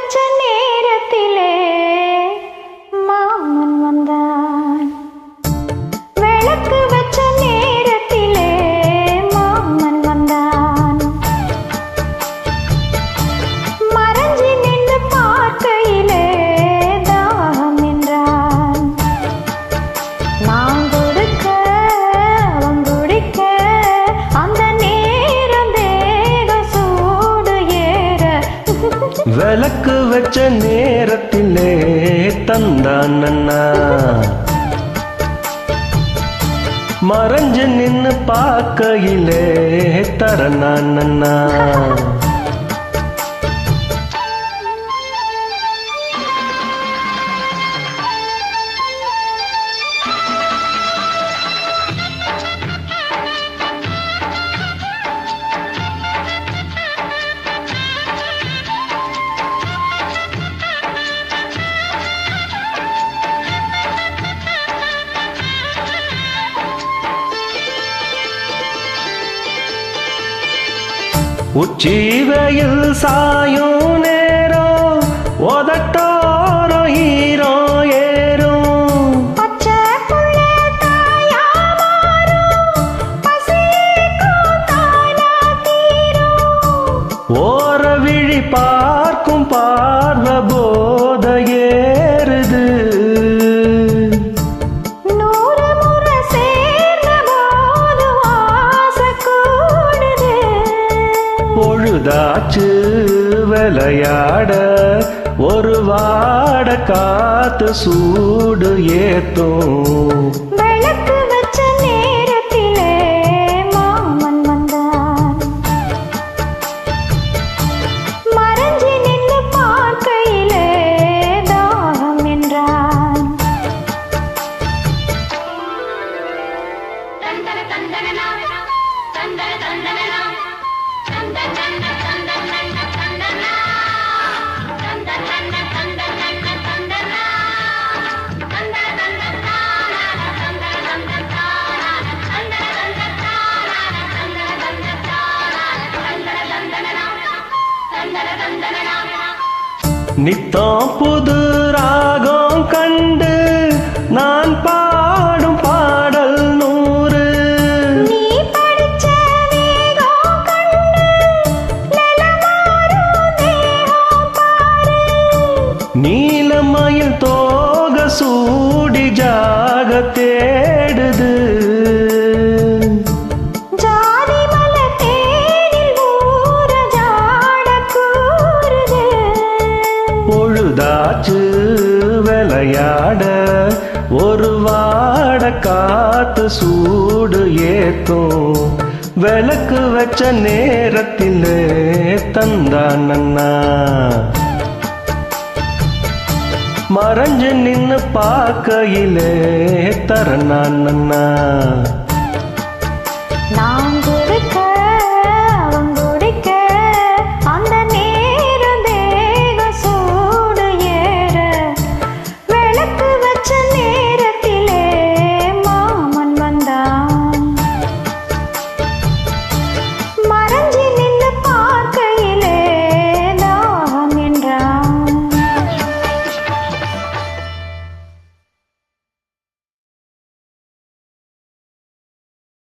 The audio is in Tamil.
வச்ச நேரத்திலே மாமன் வந்தான். விளக்கு வச்ச நேரத்திலே மாமன் வந்தான். மறைஞ்சி நின்று பார்க்கையிலே தாகம் என்றான். நான் கொடுக்க அவன் குடிக்க அந்த நேரம் தேக சூடு ஏற. விளக்கு வச்ச நேரத்திலே தந்தான் அண்ணா. மறைஞ்சு நின்னு பார்க்கையிலே தரனான் அண்ணா. உச்சி வெயில் சாயும் நேரம் உதட்டோரோ ஈரோ ஏறும். பச்சை புள்ள தாயா மாறும், பசிக்கும் தானா தீரும். ஓர விழி பார்க்கும் பார்வ போத ஏறுது. 100 முறை சேர்ந்த போது ஆசை கூடுது. பொழுதாச்சு விளையாட ஒரு வாட காத்து சூடு ஏத்தும். விளக்கு வச்ச நேரத்திலே மாமன் வந்தான். மறைஞ்சி நின்று பார்க்கையிலே தாகம் என்றான். நித்தம் புது ராகம் கண்டு நான் பாடும் பாடல் 100. நீ படிச்ச வேகம் கண்டு நிலமாறும் தேகம் பாரு. நீலமயில் தோக சூடி ஜாக தேடுது. ஜாதி மலர் தேனில் ஊற ஜாட கூறுது. பொழுதாச்சு விளையாட ஒரு வாட காத்து சூடு ஏத்தும். விளக்கு வச்ச நேரத்திலே தந்தான் அண்ணா. மறைஞ்சு நின்னு பார்க்கையிலே தரனான் அண்ணா.